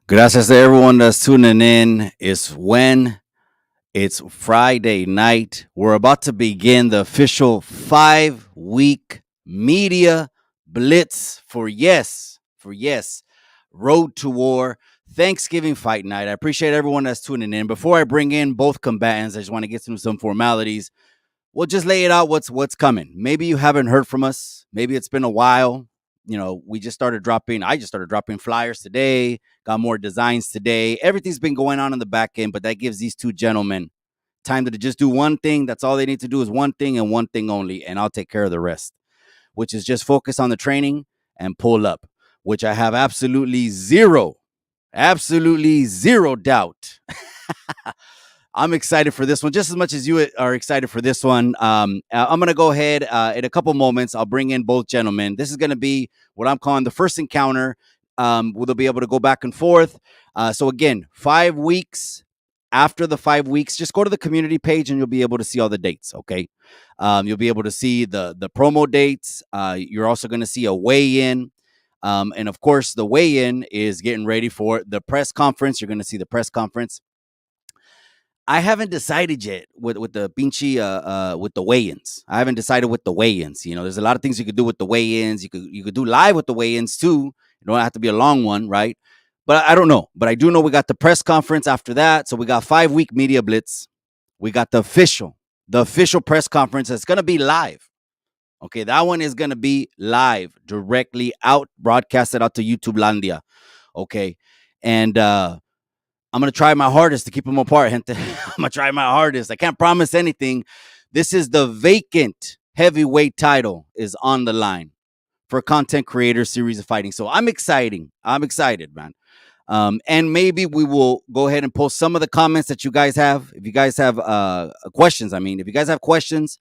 Gracias to everyone that's tuning in. It's Friday night. We're about to begin the official 5 week media blitz for yes, Road to War, Thanksgiving fight night. I appreciate everyone that's tuning in. Before I bring in both combatants, I just want to get through some formalities. We'll just lay it out what's coming. Maybe you haven't heard from us. Maybe it's been a while. We just started dropping. I just started dropping flyers today. Got more designs today. Everything's been going on in the back end, but that gives these two gentlemen time to just do one thing. That's all they need to do is one thing and one thing only, and I'll take care of the rest, which is just focus on the training and pull up, which I have absolutely zero doubt. I'm excited for this one just as much as you are excited for this one. I'm going to go ahead in a couple moments. I'll bring in both gentlemen. This is going to be what I'm calling the first encounter. They'll be able to go back and forth. So again, 5 weeks. After the 5 weeks, just go to the community page and you'll be able to see all the dates. Okay, you'll be able to see the promo dates. You're also going to see a weigh-in. And of course, the weigh-in is getting ready for the press conference. You're going to see the press conference. I haven't decided yet with the pinchy with the weigh-ins. I haven't decided with the weigh-ins. There's a lot of things you could do with the weigh-ins. You could do live with the weigh-ins too. You don't have to be a long one, right? But I don't know. But I do know we got the press conference after that. So we got 5 week media blitz. We got the official press conference that's gonna be live. Okay, that one is gonna be live, directly out, broadcasted out to YouTube Landia. Okay, and I'm going to try my hardest to keep them apart, gente. I'm going to try my hardest. I can't promise anything. This is the vacant heavyweight title is on the line for Content Creator Series of Fighting. So I'm excited, man. And maybe we will go ahead and post some of the comments that you guys have. If you guys have questions, if you guys have questions,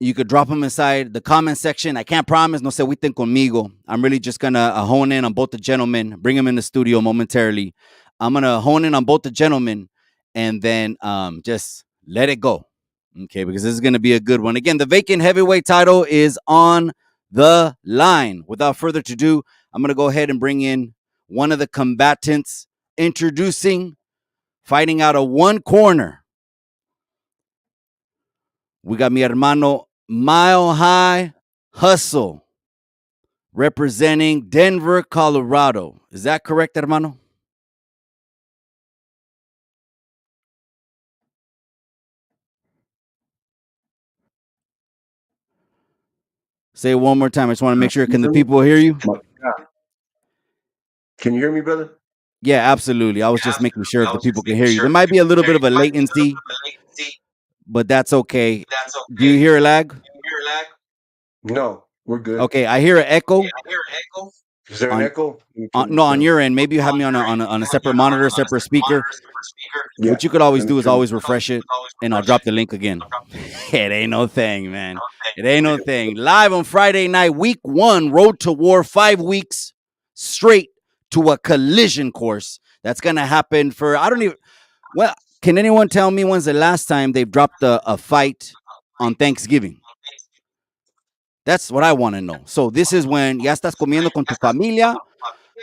you could drop them inside the comment section. I can't promise, no se agüiten conmigo. I'm really just going to hone in on both the gentlemen, bring them in the studio momentarily. I'm going to hone in on both the gentlemen and then just let it go. Okay, because this is going to be a good one. Again, the vacant heavyweight title is on the line. Without further ado, I'm going to go ahead and bring in one of the combatants introducing, fighting out of one corner. We got mi hermano Mile High Hustle, representing Denver, Colorado. Is that correct, hermano? Say it one more time. I just want to make sure. Can the people hear you? Can you hear me, brother? Yeah, absolutely. I was just making sure if the people can hear you. There might be a little bit of a latency, but that's okay. Do you hear a lag? No, we're good. Okay, I hear an echo. Is there an echo? No, on your end. Maybe you have me on a separate monitor, separate speaker. Yeah. What you could always do is always refresh it, and I'll drop the link again. It ain't no thing, man. It ain't no thing. Live on Friday night, week 1, Road to War, 5 weeks straight to a collision course. That's going to happen for, can anyone tell me when's the last time they've dropped a fight on Thanksgiving? That's what I want to know. So this is when ya estás comiendo con tu familia,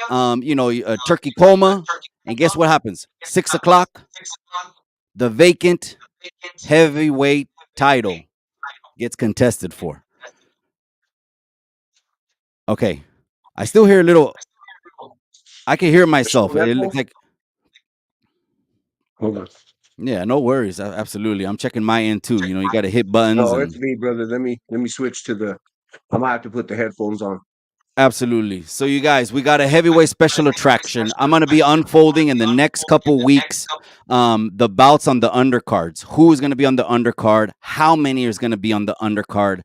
a turkey coma, and guess what happens? 6 o'clock, the vacant heavyweight title gets contested for. Okay, I still hear a little. I can hear myself. It looks like. Hold on. Yeah, no worries. Absolutely, I'm checking my end too. You got to hit buttons. No, it's me, brother. Let me switch to the. I'm gonna have to put the headphones on. Absolutely. So, you guys, we got a heavyweight special attraction. I'm going to be unfolding in the next couple weeks the bouts on the undercards. Who is going to be on the undercard? How many is going to be on the undercard?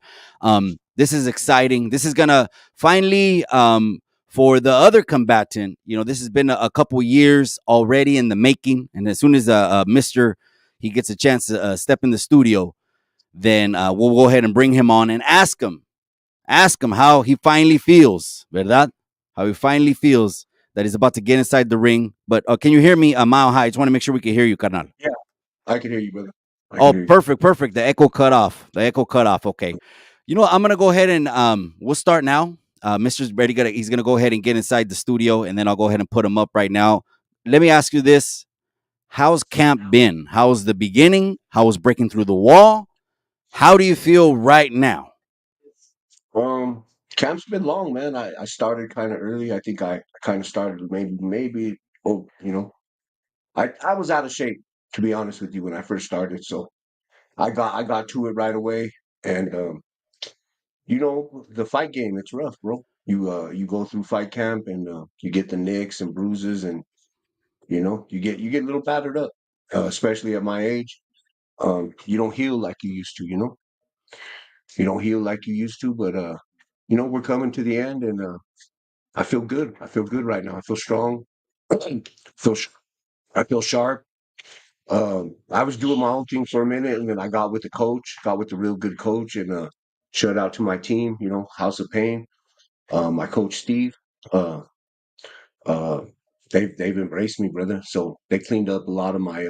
This is exciting. This is going to finally, for the other combatant, this has been a couple years already in the making. And as soon as Mr. he gets a chance to step in the studio, then we'll go ahead and bring him on and ask him how he finally feels, ¿verdad? How he finally feels that he's about to get inside the ring. But can you hear me a mile high? I just want to make sure we can hear you, carnal. Yeah, I can hear you, brother. I can Oh, hear you. perfect, perfect. The echo cut off. The echo cut off. Okay. You know what? I'm gonna go ahead and we'll start now. Mr.'s ready. He's gonna go ahead and get inside the studio, and then I'll go ahead and put him up right now. Let me ask you this: how's camp been? How's the beginning? How was breaking through the wall? How do you feel right now? Um, Camp's been long, man. I started kind of early. I think I kind of started maybe. Oh, I was out of shape, to be honest with you, when I first started. So I got to it right away. And the fight game, it's rough, bro. You go through fight camp and you get the nicks and bruises, and you get a little battered up, especially at my age. You don't heal like you used to. You don't heal like you used to, but we're coming to the end, and I feel good. I feel good right now. I feel strong. feel sh- I feel sharp. I was doing my own thing for a minute, and then I got with the coach, got with the real good coach, and shout out to my team. House of Pain. My coach Steve. Uh, uh, they've embraced me, brother. So they cleaned up a lot of my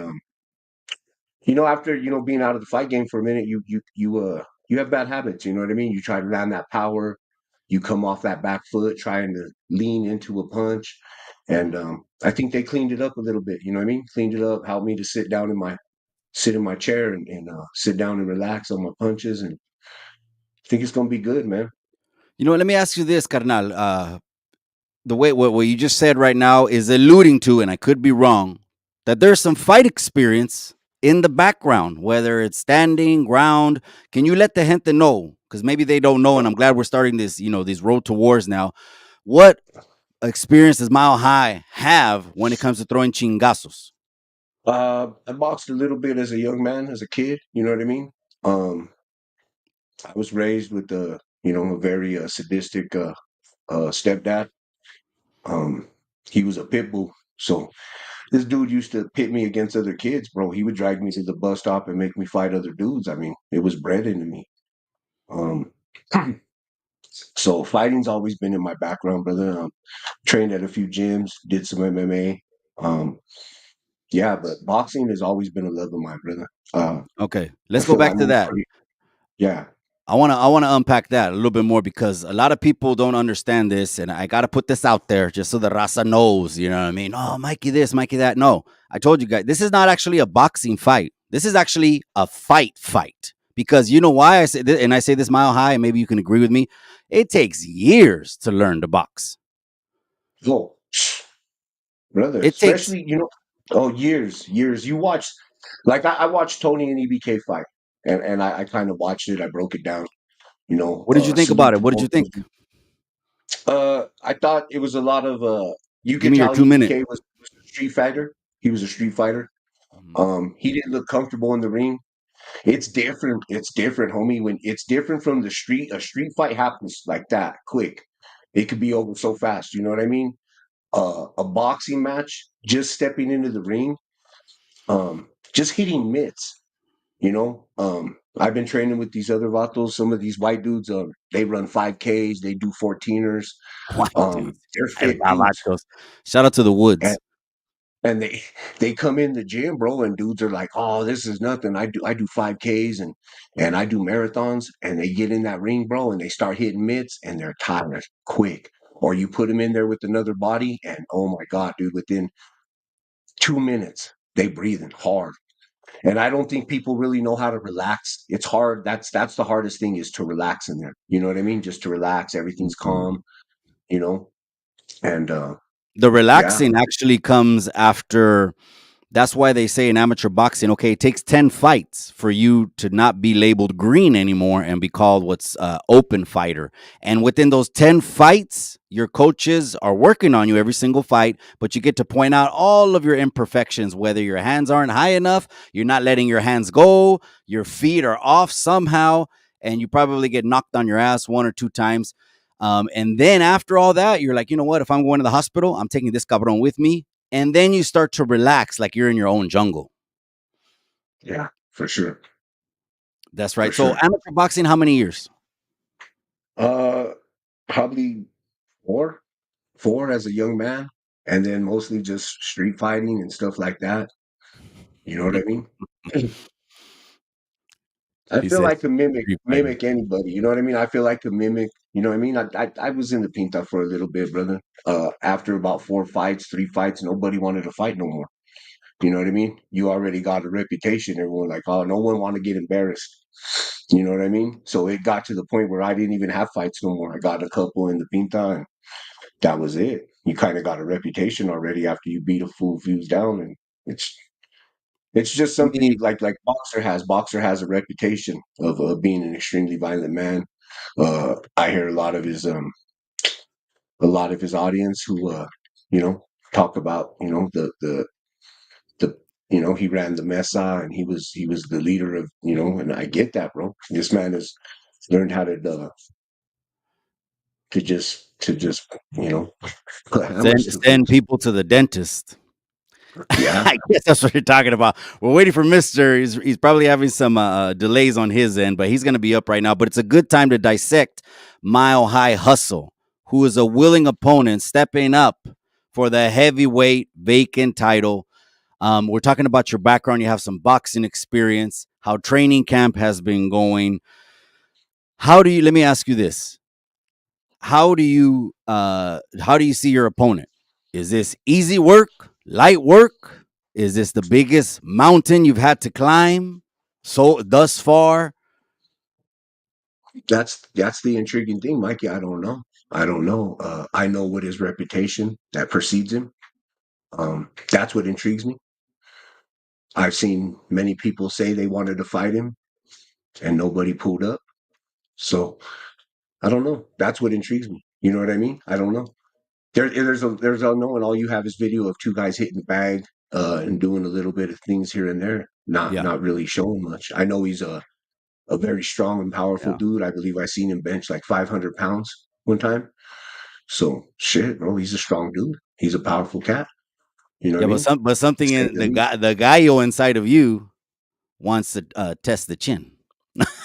after being out of the fight game for a minute, you have bad habits. You know what I mean? You try to land that power, you come off that back foot, trying to lean into a punch, and I think they cleaned it up a little bit. You know what I mean? Cleaned it up, helped me to sit in my chair and sit down and relax on my punches, and I think it's gonna be good, man. Let me ask you this, carnal. The way what you just said right now is alluding to, and I could be wrong, that there's some fight experience in the background, whether it's standing, ground. Can you let the gente know? Because maybe they don't know, and I'm glad we're starting this, these road to wars now. What experience does Mile High have when it comes to throwing chingazos? I boxed a little bit as a young man, as a kid. You know what I mean? Um, I was raised with a very sadistic stepdad. Um, he was a pit bull. So this dude used to pit me against other kids, bro. He would drag me to the bus stop and make me fight other dudes. I mean, it was bred into me. Um, so fighting's always been in my background, brother. Trained at a few gyms, did some MMA. Um, yeah, but boxing has always been a love of mine, brother. Okay, I let's go feel I back to move that. pretty. Yeah. I wanna unpack that a little bit more because a lot of people don't understand this, and I gotta put this out there just so the raza knows. You know what I mean? Oh, Mikey, this, Mikey, that. No, I told you guys, this is not actually a boxing fight. This is actually a fight. Because you know why I say this, and I say this Mile High, and maybe you can agree with me. It takes years to learn to box. Oh, brother, It takes. especially years. You watched, like I watched Tony and EBK fight, and I kind of watched it. I broke it down. What did you think about Salute it? to What did both you those think? dudes. I thought it was a lot of you Give could me your tell 2 minute. EBK was a street fighter. He was a street fighter. Mhm. He didn't look comfortable in the ring. It's different. It's different, homie. When it's different from the street, a street fight happens like that, quick. It could be over so fast. You know what I mean? A boxing match, just stepping into the ring, just hitting mitts. I've been training with these other vatos. Some of these white dudes, they run 5Ks, they do 14ers. White dudes. They're El fit dudes, Gabachos. Shout out to the and Woods. and they come in the gym, bro, and dudes are like, "Oh, this is nothing. I do 5Ks and I do marathons." And they get in that ring, bro, and they start hitting mitts, and they're tired quick. Or you put them in there with another body, and oh my god, dude, within 2 minutes, they breathing hard. And I don't think people really know how to relax. It's hard. That's the hardest thing, is to relax in there. You know what I mean? Just to relax. Everything's calm. You know. And The yeah, relaxing actually comes after That's why they say in amateur boxing, okay, it takes 10 fights for you to not be labeled green anymore and be called what's open fighter. And within those 10 fights, your coaches are working on you every single fight, but you get to point out all of your imperfections, whether your hands aren't high enough, you're not letting your hands go, your feet are off somehow, and you probably get knocked on your ass one or two times. And then after all that, you're like, you know what? If I'm going to the hospital, I'm taking this cabron with me, and then you start to relax like you're in your own jungle. Yeah, for sure, That's for right. So sure. amateur boxing, how many years? Uh, Probably four, four as a young man, and then mostly just street fighting and stuff like that. You know what I mean? I He feel said like to mimic street fighting. mimic anybody. You know what I mean? I feel like to mimic. You know what I mean? I was in the pinta for a little bit, brother. After about four fights, three fights, nobody wanted to fight no more. You know what I mean? You already got a reputation. Everyone like, oh, no one want to get embarrassed. You know what I mean? So it got to the point where I didn't even have fights no more. I got a couple in the pinta, and that was it. You kind of got a reputation already after you beat a fool views down, and it's it's just I something mean, like boxer has. Boxer has a reputation of being an extremely violent man. I hear a lot of his audience who you know talk about the he ran the mesa and he was the leader of and I get that, bro. This man has learned how to just put hammers to send fools. people to the dentist. Yeah, I guess that's what you're talking about. We're waiting for Mister. He's probably having some delays on his end, but he's going to be up right now. But it's a good time to dissect Mile High Hustle, who is a willing opponent stepping up for the heavyweight vacant title. We're talking about your background. You have some boxing experience, how training camp has been going. Let me ask you this. How do you see your opponent? Is this easy work, light work? Is this the biggest mountain you've had to climb so thus far? that's the intriguing thing, Mikey. I don't know. I know what his reputation that precedes him. That's what intrigues me. I've seen many people say they wanted to fight him and nobody pulled up. So I don't know. That's what intrigues me. You know what I mean? I don't know. There's unknown. All you have is video of two guys hitting the bag and doing a little bit of things here and there. Not Yeah, not really showing much. I know he's a very strong and powerful yeah, dude. I believe I seen him bench like 500 pounds one time. So shit, bro. He's a strong dude. He's a powerful cat. You know what yeah. I But mean? To something say in the least. the gallo inside of you wants to test the chin.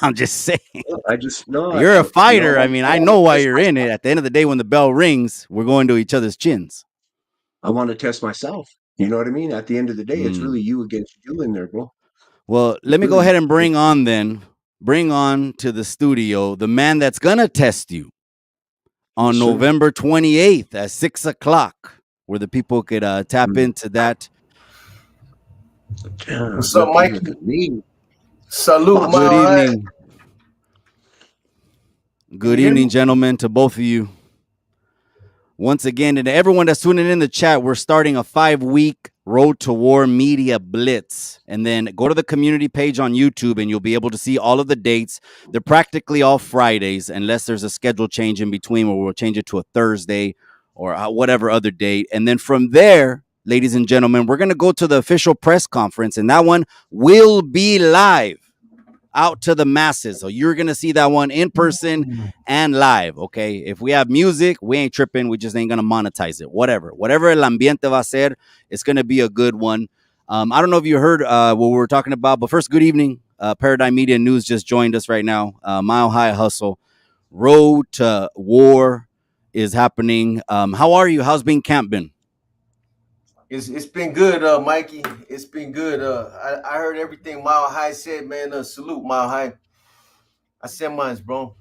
I'm just saying. I just no, You're a fighter. I mean, I I want know to why test you're in it. myself. At the end of the day, when the bell rings, we're going to each other's chins. I want to test myself. You know what I mean? At the end of the day, it's really Mm. you against you in there, bro. Well, It's let me go really ahead and you against bring on to the studio the man that's gonna test you you. on Yes, sir. November 28th at 6 o'clock, where the people could tap Mm. into that. Yeah, What's up, looking Mikey? lean. Salute, Boxer Good Mile High. evening, Can good you hear evening, me? gentlemen, to both of you. Once again, and to everyone that's tuning in the chat, we're starting a 5 week Road to War Media Blitz. And then go to the community page on YouTube and you'll be able to see all of the dates. They're practically all Fridays, unless there's a schedule change in between where we'll change it to a Thursday or whatever other date. And then from there, ladies and gentlemen, we're going to go to the official press conference, and that one will be live out to the masses. So you're gonna see that one in person and live. Okay. If we have music, we ain't tripping. We just ain't gonna monetize it. Whatever el ambiente va a ser, it's gonna be a good one. I don't know if you heard what we were talking about, but first, good evening. Paradigm Media News just joined us right now. Mile High Hustle, Road to War is happening. How are you? How's being camp been? It's been good, Mikey. It's been good. I heard everything Mile High said, man. Salute, Mile High. I said mine's, bro.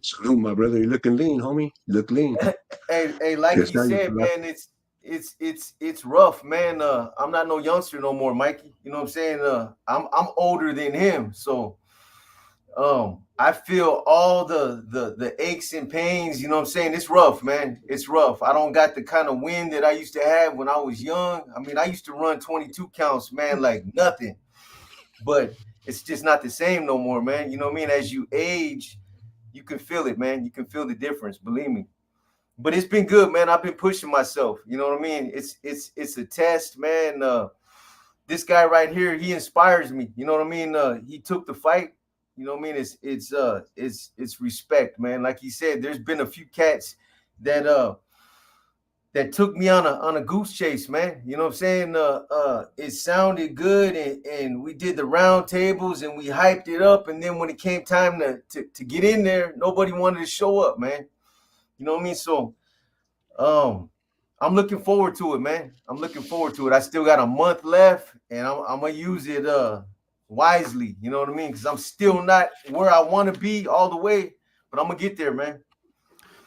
Salute, my brother. You're looking lean, homie. You look lean. Hey, like Yes, he sir. You said, feel like man, it's rough, man. I'm not no youngster no more, Mikey. You know what I'm saying? I'm older than him, so I feel all the aches and pains. You know what I'm saying? It's rough, man. It's rough. I don't got the kind of wind that I used to have when I was young. I mean, I used to run 22 counts, man, like nothing. But it's just not the same no more, man. You know what I mean? As you age, you can feel it, man. You can feel the difference. Believe me. But it's been good, man. I've been pushing myself. You know what I mean? It's a test, man. This guy right here, he inspires me. You know what I mean? He took the fight. You know what I mean? It's respect, man. Like he said, there's been a few cats that that took me on a goose chase, man. You know what I'm saying? It sounded good, and we did the round tables and we hyped it up, and then when it came time to get in there, nobody wanted to show up, man. You know what I mean? So um I'm looking forward to it, man. I'm looking forward to it. I still got a month left, and I'm gonna use it wisely. You know what I mean? Because I'm still not where I want to be all the way, but I'm gonna get there, man.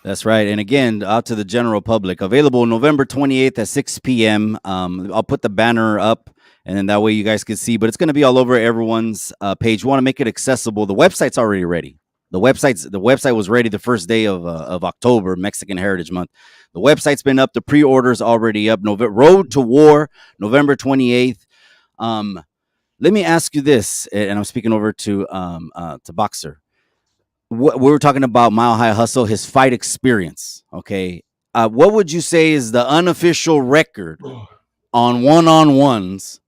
That's right. And again, out to the general public, available November 28th at 6 p.m. I'll put the banner up, and then that way you guys can see. But it's going to be all over everyone's page. We want to make it accessible. The website's already ready. The website was ready the first day of October, Mexican Heritage Month. The website's been up. The pre-orders already up. Road to War, November 28th. Let me ask you this, and I'm speaking over to Boxer. We were talking about Mile High Hustle, his fight experience. Okay, what would you say is the unofficial record on one-on-ones?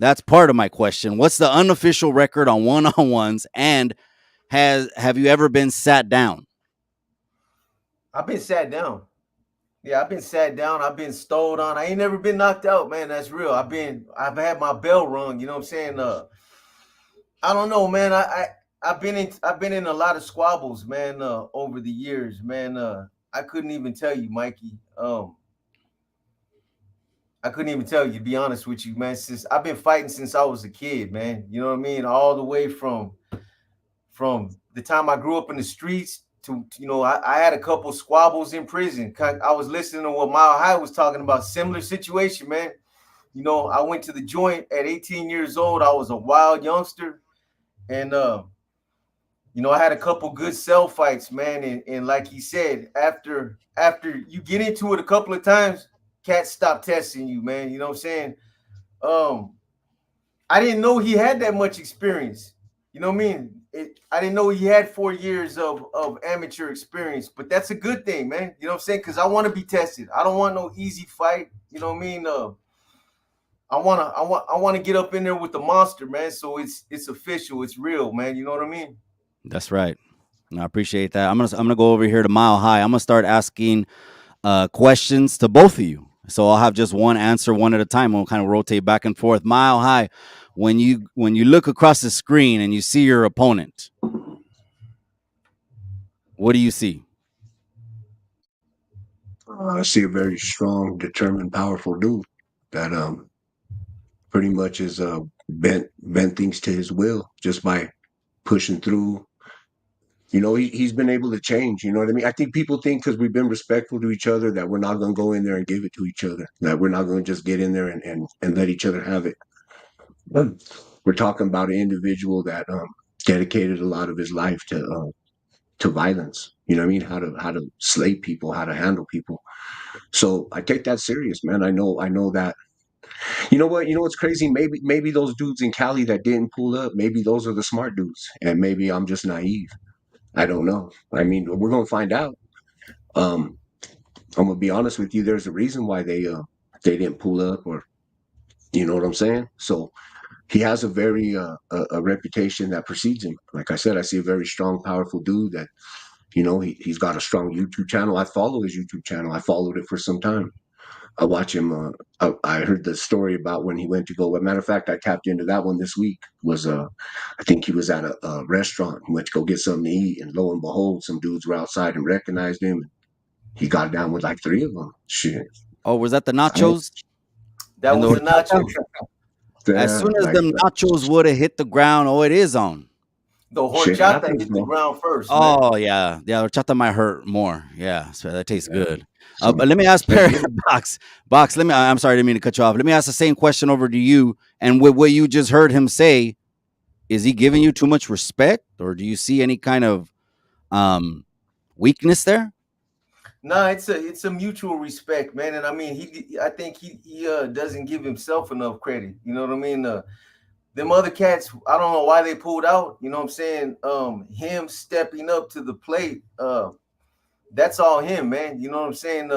That's part of my question. What's the unofficial record on one-on-ones? And have you ever been sat down? I've been sat down. Yeah, I've been sat down. I've been stoled on. I ain't never been knocked out, man. That's real. I've had my bell rung. You know what I'm saying? I don't know, man. I've been in a lot of squabbles, man. Over the years, man. I couldn't even tell you, Mikey. I couldn't even tell you, to be honest with you, man. Since I've been fighting since I was a kid, man. You know what I mean? All the way from the time I grew up in the streets to, I had a couple squabbles in prison. I was listening to what Mile High was talking about. Similar situation, man. I went to the joint at 18 years old. I was a wild youngster, and I had a couple good cell fights, man. And like he said, after you get into it a couple of times, cats stop testing you, man. You know what I'm saying? I didn't know he had that much experience. You know what I mean? I didn't know he had 4 years of amateur experience, but that's a good thing, man. You know what I'm saying? Because I want to be tested. I don't want no easy fight. You know what I mean? I want to get up in there with the monster, man. So it's official. It's real, man. You know what I mean? That's right. I appreciate that. I'm gonna go over here to Mile High. I'm gonna start asking questions to both of you. So I'll have just one answer, one at a time. We'll kind of rotate back and forth. Mile High, when you look across the screen and you see your opponent, what do you see? I see a very strong, determined, powerful dude that pretty much is bent things to his will just by pushing through. He's been able to change. You know what I mean? I think people think because we've been respectful to each other that we're not going to go in there and give it to each other, that we're not going to just get in there and let each other have it. We're talking about an individual that dedicated a lot of his life to violence. You know what I mean? How to slay people, how to handle people. So I take that serious, man. I know that. You know what? You know what's crazy? Maybe those dudes in Cali that didn't pull up, maybe those are the smart dudes, and maybe I'm just naive. I don't know. I mean, we're gonna find out. Um, I'm gonna be honest with you. There's a reason why they didn't pull up, or you know what I'm saying. So he has a very a reputation that precedes him. Like I said, I see a very strong, powerful dude that he's got a strong YouTube channel. I follow his YouTube channel. I followed it for some time. I watch him. I heard the story about when he went to go. As a matter of fact, I tapped into that one this week. Was I think he was at a restaurant. He went to go get something to eat, and lo and behold, some dudes were outside and recognized him. He got down with like three of them. Shit. Oh, was that the I, nachos That and the was the horchata? nachos. As yeah, soon as like them nachos would have hit the ground, oh, it is on. The shit horchata happens, hit the bro. ground first, man. Oh yeah, yeah. Horchata might hurt more. Yeah, so that tastes Yeah. good. So But let me ask that's Perry good. Box. I'm sorry, I didn't mean to cut you off. Let me ask the same question over to you. And with what you just heard him say, is he giving you too much respect, or do you see any kind of um, weakness there? Nah, it's a mutual respect, man. And I mean, I think he doesn't give himself enough credit. You know what I mean? Them other cats, I don't know why they pulled out. You know what I'm saying? Him stepping up to the plate, that's all him, man. You know what I'm saying?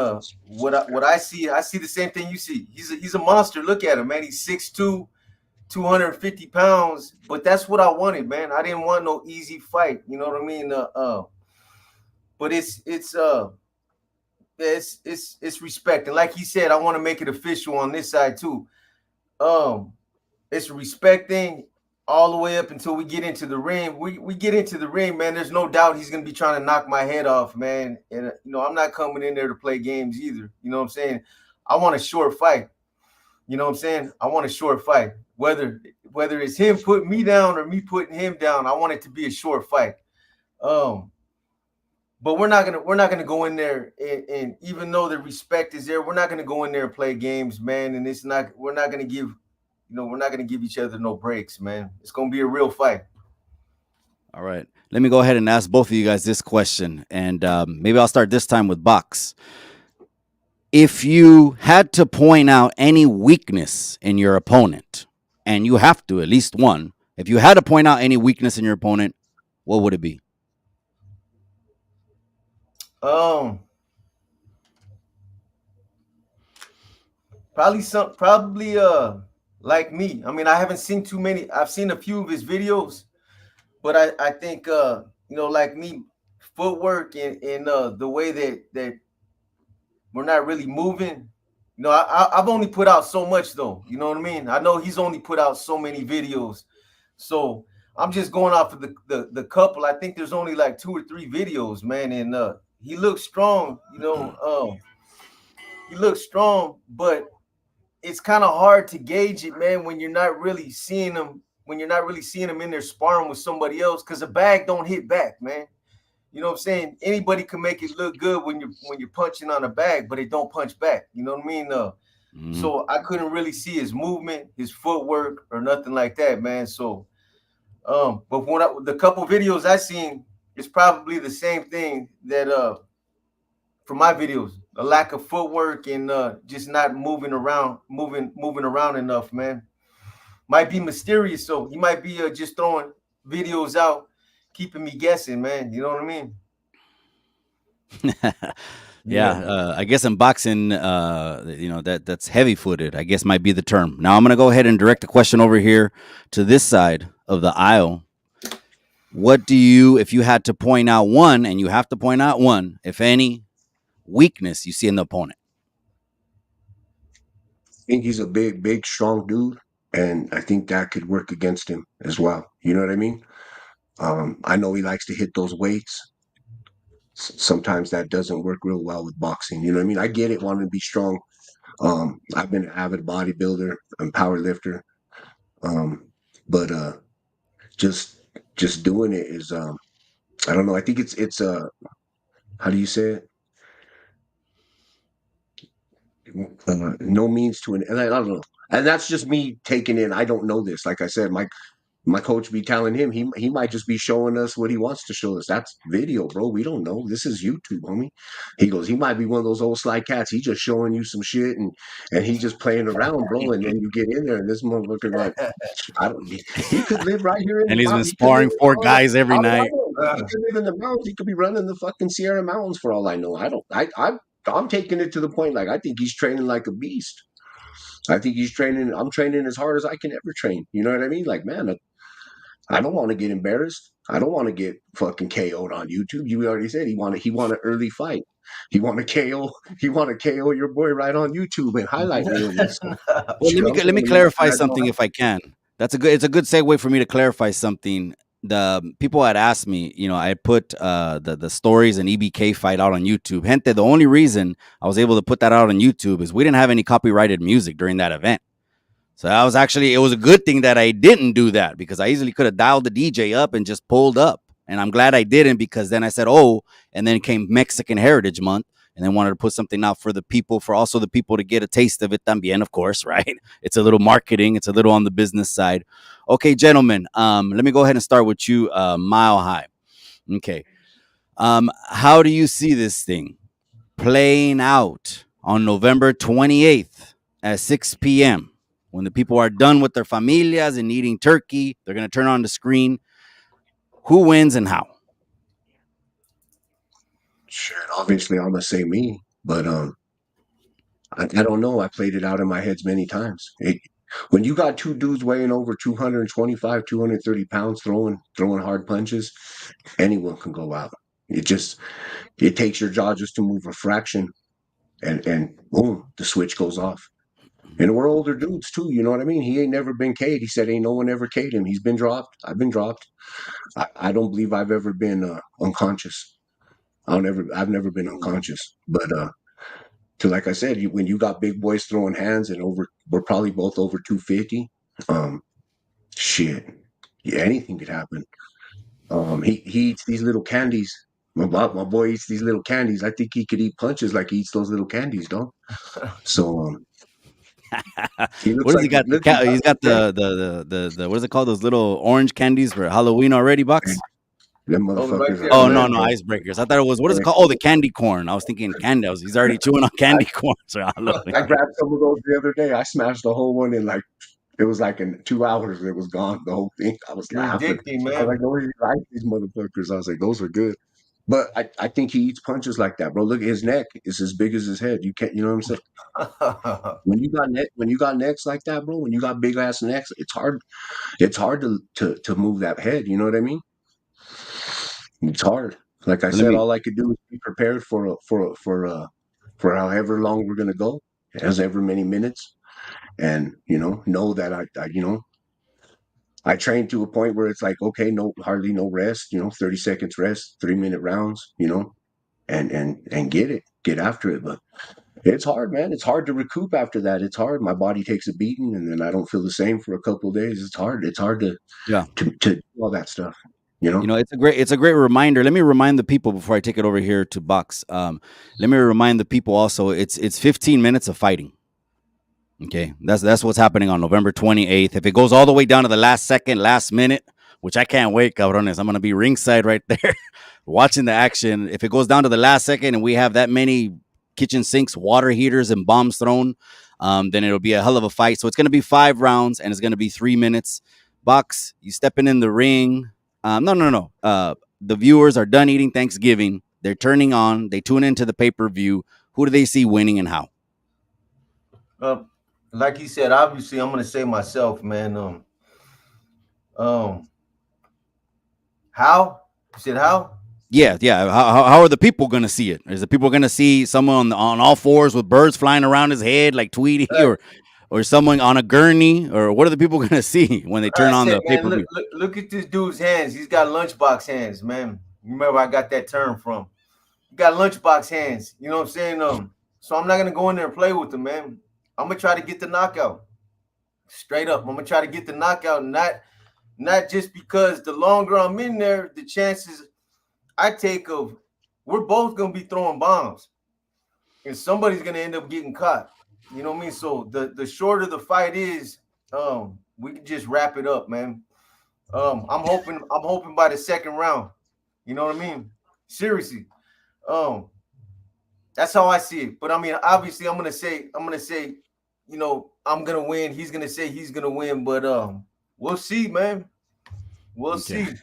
What I see, I see the same thing you see. He's a monster. Look at him, man. He's 6'2", 250 pounds. But that's what I wanted, man. I didn't want no easy fight. You know what I mean? But it's respect. And like he said, I want to make it official on this side too. Um, it's respecting all the way up until we get into the ring. We get into the ring, man. There's no doubt he's gonna be trying to knock my head off, man. And I'm not coming in there to play games either. You know what I'm saying? I want a short fight. You know what I'm saying? I want a short fight. Whether it's him putting me down or me putting him down, I want it to be a short fight. Um, but we're not gonna go in there and even though the respect is there, we're not gonna go in there and play games, man. And we're not gonna give we're not gonna give each other no breaks, man. It's gonna be a real fight. All right. Let me go ahead and ask both of you guys this question, and maybe I'll start this time with Box. If you had to point out any weakness in your opponent, and you have to at least one, if you had to point out any weakness in your opponent, what would it be? Um, probably like me. I mean, I haven't seen too many. I've seen a few of his videos, but I think like me, footwork and the way that we're not really moving. I've only put out so much though. You know what I mean? I know he's only put out so many videos, so I'm just going off of the couple. I think there's only like 2 or 3 videos, man, and he looks strong. He looks strong, but it's kind of hard to gauge it, man, when you're not really seeing them. When you're not really seeing them in there sparring with somebody else, because a bag don't hit back, man. You know what I'm saying? Anybody can make it look good when you're punching on a bag, but it don't punch back. You know what I mean? Mhm. So I couldn't really see his movement, his footwork, or nothing like that, man. So, but the couple videos I seen, it's probably the same thing that for my videos, a lack of footwork and just not moving around enough, man. Might be mysterious, so he might be just throwing videos out, keeping me guessing, man. You know what I mean? Yeah, Yeah. I guess in boxing, that's heavy footed. I guess might be the term. Now I'm gonna go ahead and direct the question over here to this side of the aisle. What do you, if you had to point out one, and you have to point out one, if any, weakness you see in the opponent? think he's a big, strong dude, and I think that could work against him as well. You know what I mean? I know he likes to hit those weights. Sometimes that doesn't work real well with boxing. You know what I mean? I get it, wanting to be strong. I've been an avid bodybuilder and power lifter, um, but just just doing it is I don't know. I think it's how do you say it? No means to an, and I don't know. And that's just me taking in. I don't know this. Like I said, my coach be telling him he might just be showing us what he wants to show us. That's video, bro. We don't know. This is YouTube, homie. He goes, he might be one of those old sly cats. He just showing you some shit and he just playing around, bro. And then you get in there and this motherfucker like, I don't. He could live right here in the And he's been mountain. He could live. sparring four guys every All I night. know, he could live in the mountains. He could be running the fucking Sierra Mountains for all I know. I don't. I'm taking it to the point. Like I think he's training like a beast. I think he's training. I'm training as hard as I can ever train. You know what I mean? Like, man, I don't want to get embarrassed. I don't want to get fucking KO'd on YouTube. You already said he want an early fight. He want to KO. He want to KO your boy right on YouTube and highlight reel me. So Well, shit, I'm let me telling you, clarify I know something if I can. It's a good segue for me to clarify something. The people had asked me, I put the stories and EBK fight out on YouTube. Gente, the only reason I was able to put that out on YouTube is we didn't have any copyrighted music during that event. So it was a good thing that I didn't do that, because I easily could have dialed the DJ up and just pulled up. And I'm glad I didn't, because then I said, oh, and then came Mexican Heritage Month. and they wanted to put something out for the people, for also the people to get a taste of it también, of course, right? It's a little marketing, it's a little on the business side. Okay, gentlemen, let me go ahead and start with you, Mile High. Okay. How do you see this thing playing out on November 28th at 6 p.m.? When the people are done with their familias and eating turkey, they're going to turn on the screen. Who wins and how? Shit, obviously I'm gonna say me, but I don't know. I played it out in my head many times. When you got two dudes weighing over 225, 230 pounds throwing hard punches, anyone can go out. It takes your jaw just to move a fraction, and boom, the switch goes off. And we're older dudes too, you know what I mean? He ain't never been K'd. He said ain't no one ever K'd him. He's been dropped. I've been dropped. I don't believe I've ever been unconscious. I've never been unconscious. But to like I said, when you got big boys throwing hands and we're probably both over 250. Um, shit, yeah, anything could happen. He eats these little candies. My boy eats these little candies. I think he could eat punches like he eats those little candies, don't? So he What looks does he like got? look, He's got the what is it called? Those little orange candies for Halloween already, Bucks? them Oh, right motherfuckers are there, Oh man. no, no, bro. icebreakers. I thought it was, what is it called? Oh, the candy corn. I was thinking candy. He's already chewing on candy corn for Halloween. I grabbed some of those the other day. I smashed the whole one in like it was like in 2 hours. It was gone. The whole thing. I was You're laughing. addicting, I was like, man. "Oh, you like these motherfuckers?" I was like, "Those are good." But I think he eats punches like that, bro. Look at his neck; it's as big as his head. You can't, you know what I'm saying? When you got necks like that, bro. When you got big ass necks, it's hard. It's hard to move that head. You know what I mean? It's hard. Like I So let said, me all I could do is be prepared for however long we're gonna go, as ever many minutes, and know that I train to a point where it's like, okay, no, hardly no rest, 30 seconds rest, 3 minute rounds, and get after it. But it's hard, man. It's hard to recoup after that. It's hard. My body takes a beating, and then I don't feel the same for a couple of days. It's hard. It's hard to yeah. to do all that stuff. You know. It's a great reminder. Let me remind the people before I take it over here to Bucks. Let me remind the people also. It's 15 minutes of fighting. Okay, that's what's happening on November 28th. If it goes all the way down to the last second, last minute, which I can't wait, cabrones. I'm gonna be ringside right there, watching the action. If it goes down to the last second and we have that many kitchen sinks, water heaters, and bombs thrown, then it'll be a hell of a fight. So it's gonna be 5 rounds and it's gonna be 3 minutes. Box, you stepping in the ring. No, no, no. The viewers are done eating Thanksgiving. They're turning on. They tune into the pay-per-view. Who do they see winning and how? uh, like he said, obviously, I'm gonna say myself, man. Um, how? You said how? Yeah, yeah. How are the people going to see it? Is the people going to see someone on all fours with birds flying around his head like Tweety, Like, or someone on a gurney, or what are the people going to see when they I turn on said, the pay man, per view? look at this dude's hands. He's got lunchbox hands, man. Remember, I got that term from. You got lunchbox hands. You know what I'm saying? So I'm not gonna go in there and play with them, man. I'm gonna try to get the knockout. Straight up, I'm gonna try to get the knockout. Not just because the longer I'm in there, the chances I take of we're both gonna be throwing bombs, and somebody's gonna end up getting caught. You know what I mean? So the shorter the fight is, we can just wrap it up, man. I'm hoping by the second round. You know what I mean? Seriously. Um, that's how I see it. But I mean, obviously, I'm gonna say, I'm gonna win. He's gonna say he's gonna win. But we'll see, man. We'll Okay. see.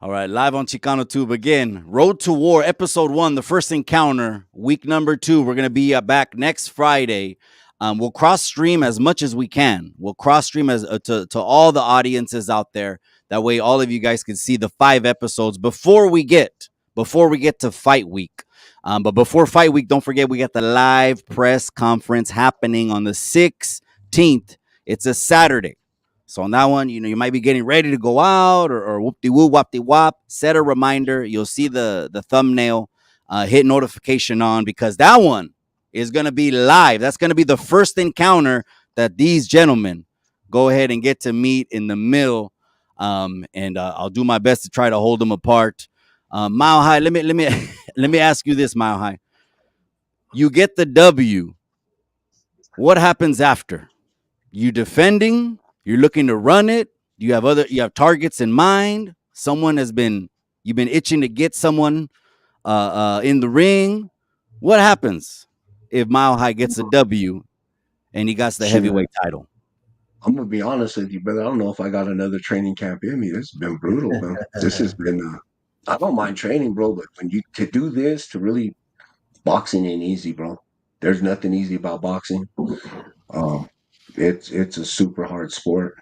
All right, live on Chicano Tube again. Road to War, episode 1, the first encounter, week number 2. We're gonna be back next Friday. We'll cross stream as much as we can. We'll cross stream as to all the audiences out there. That way, all of you guys can see the 5 episodes before we get to fight week. But before fight week, don't forget we got the live press conference happening on the 16th. It's a Saturday. So on that one, you might be getting ready to go out or whoop-de-woo, wop-de-wop. Set a reminder. You'll see the thumbnail. Hit notification on, because that one is going to be live. That's going to be the first encounter that these gentlemen go ahead and get to meet in the mill. And I'll do my best to try to hold them apart. Mile High. Let me let me ask you this, Mile High. You get the W. What happens after? You defending? You're looking to run it? You have targets in mind? Someone has been you've been itching to get someone in the ring. What happens if Mile High gets a W and he got the Shit, heavyweight title? I'm gonna be honest with you, brother. I don't know if I got another training camp in me. This has been brutal, man. This has been. I don't mind training, bro, but when you to do this, to really boxing ain't easy, bro. There's nothing easy about boxing. Um, it's a super hard sport.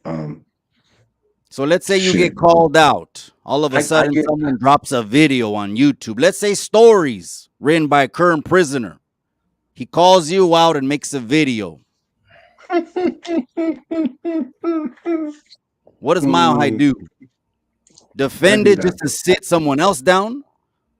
Um, So let's say you shit, get called out. All of a I sudden, get. someone drops a video on YouTube. Let's say stories written by a current prisoner. He calls you out and makes a video. What does Mile High Mm, do? that Defend dude it has just to sit someone else down?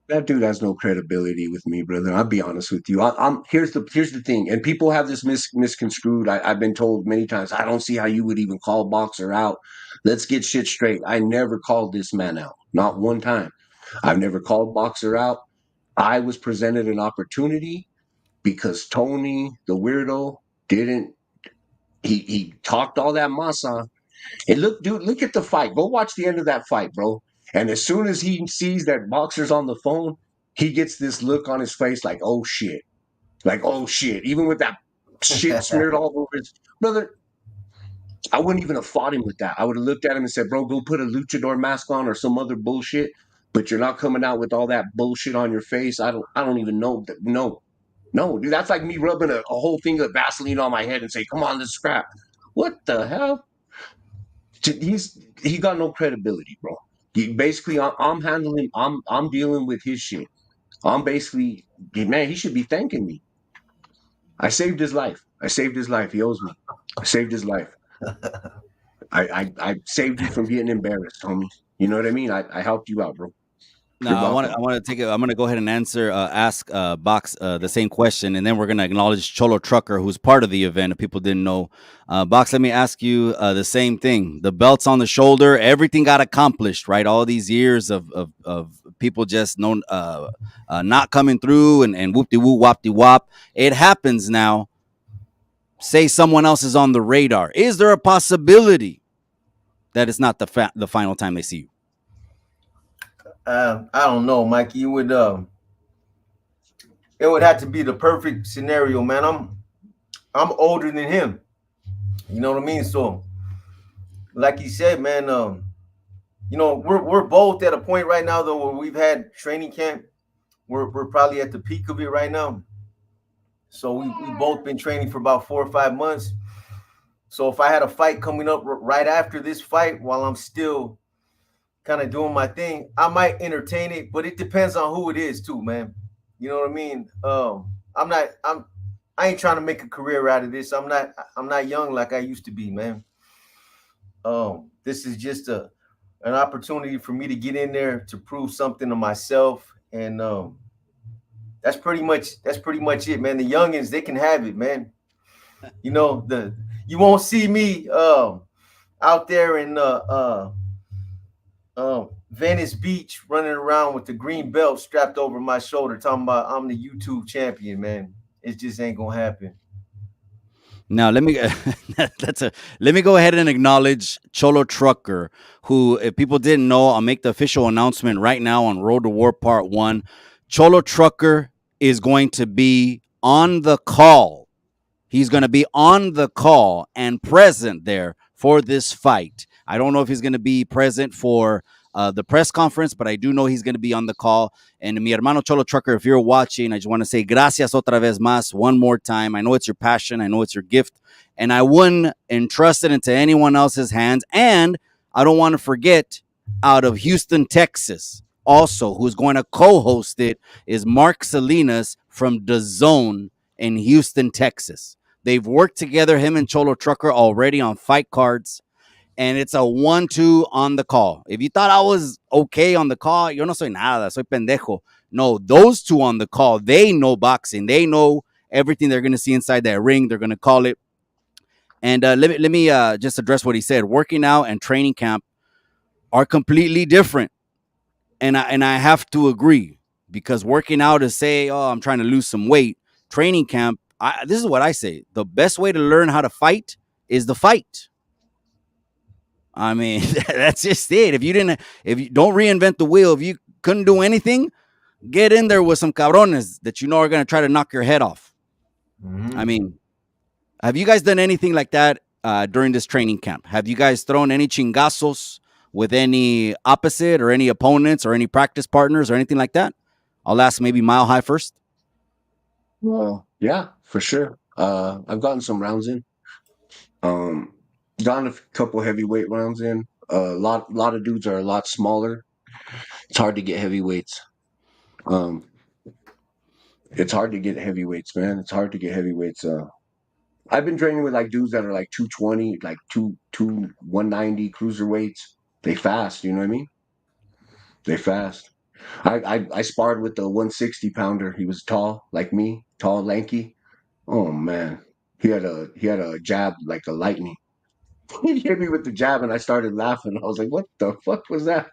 that dude has no credibility with me, brother. I'll be honest with you. I'm here's the thing, and people have this misconstrued. I've been told many times. I don't see how you would even call Boxer out. Let's get shit straight. I never called this man out, not one time. I've never called Boxer out. I was presented an opportunity because Tony, the weirdo, didn't. He talked all that masa. And look, dude, look at the fight. Go watch the end of that fight, bro. And as soon as he sees that Boxer's on the phone, he gets this look on his face like, oh shit. Like, oh shit. Even with that shit smeared all over his brother, I wouldn't even have fought him with that. I would have looked at him and said, bro, go put a luchador mask on or some other bullshit. But you're not coming out with all that bullshit on your face. I don't even know. No. No, dude, that's like me rubbing a whole thing of Vaseline on my head and say, come on, let's scrap. What the hell? He got no credibility, bro. Basically, I'm handling, I'm dealing with his shit. I'm basically, man, he should be thanking me. I saved his life. I saved his life. He owes me. I saved his life. I saved you from getting embarrassed, homie. You know what I mean? I helped you out, bro. You're Now, welcome. I want to take it. I'm going to go ahead and ask Box the same question, and then we're going to acknowledge Cholo Trucker, who's part of the event. If people didn't know, Box, let me ask you the same thing. The belt's on the shoulder. Everything got accomplished, right? All these years of people just known not coming through and whoop de whoop wop de wop. It happens now. Say someone else is on the radar. Is there a possibility that it's not the final time they see you? I don't know, Mikey. It would have to be the perfect scenario, man. I'm older than him. You know what I mean? So, like you said, man, we're both at a point right now though where we've had training camp. We're probably at the peak of it right now. So we both been training for about 4 or 5 months. So if I had a fight coming up right after this fight, while I'm still kind of doing my thing, I might entertain it, but it depends on who it is too, man. You know what I mean? I ain't trying to make a career out of this. I'm not young like I used to be, man. This is just an opportunity for me to get in there to prove something to myself, and that's pretty much it, man. The youngins, they can have it, man. You won't see me out there in Venice Beach running around with the green belt strapped over my shoulder, talking about I'm the YouTube champion, man. It just ain't gonna happen. Now let me that's a let me go ahead and acknowledge Cholo Trucker, who, if people didn't know, I'll make the official announcement right now on Road to War Part One. Cholo Trucker is going to be on the call. He's going to be on the call and present there for this fight. I don't know if he's going to be present for the press conference, but I do know he's going to be on the call. And mi hermano Cholo Trucker, if you're watching, I just want to say gracias otra vez más, one more time. I know it's your passion. I know it's your gift. And I wouldn't entrust it into anyone else's hands. And I don't want to forget, out of Houston, Texas, also, who's going to co-host it, is Mark Salinas from DAZN in Houston, Texas. They've worked together, him and Cholo Trucker, already on fight cards, and it's a 1-2 on the call. If you thought I was okay on the call, yo no soy nada, soy pendejo. No, those two on the call, they know boxing. They know everything they're going to see inside that ring. They're going to call it. And let me just address what he said. Working out and training camp are completely different. And I have to agree, because working out is, say, oh, I'm trying to lose some weight. Training camp, this is what I say: the best way to learn how to fight is the fight. I mean, that's just it. If you don't reinvent the wheel, if you couldn't do anything, get in there with some cabrones that you know are going to try to knock your head off. I Hmm. mean, have you guys done anything like that during this training camp? Have you guys thrown any chingazos with any opposite or any opponents or any practice partners or anything like that? I'll ask maybe Mile High first. Well, yeah, for sure. I've gotten some rounds in. Um, gotten a couple heavyweight rounds in. A lot of dudes are a lot smaller. It's hard to get heavyweights. Um, it's hard to get heavyweights, man. It's hard to get heavyweights. I've been training with like dudes that are like 220, like 190 cruiserweights. They fast, you know what I mean? They fast. I sparred with the 160 pounder. He was tall, like me, tall, lanky. Oh man. He had a jab like a lightning. He hit me with the jab and I started laughing. I was like, what the fuck was that?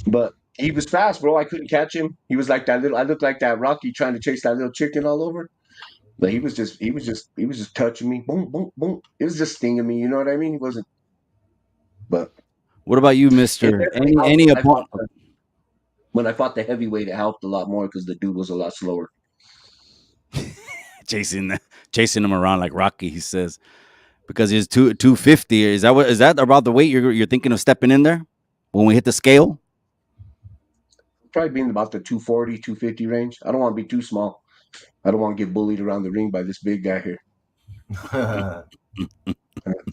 But he was fast, bro. I couldn't catch him. He was like that little I looked like that Rocky trying to chase that little chicken all over. But he was just touching me. Boom, boom, boom. It was just stinging me, you know what I mean? He wasn't but What about you, it Mister? definitely Any helped any opponent? when I fought the heavyweight, it helped a lot more because the dude was a lot slower. chasing chasing him around like Rocky? He says because he's 250. Is that about the weight you're thinking of stepping in there when we hit the scale? Probably being about the 240, 250 range. I don't want to be too small. I don't want to get bullied around the ring by this big guy here. I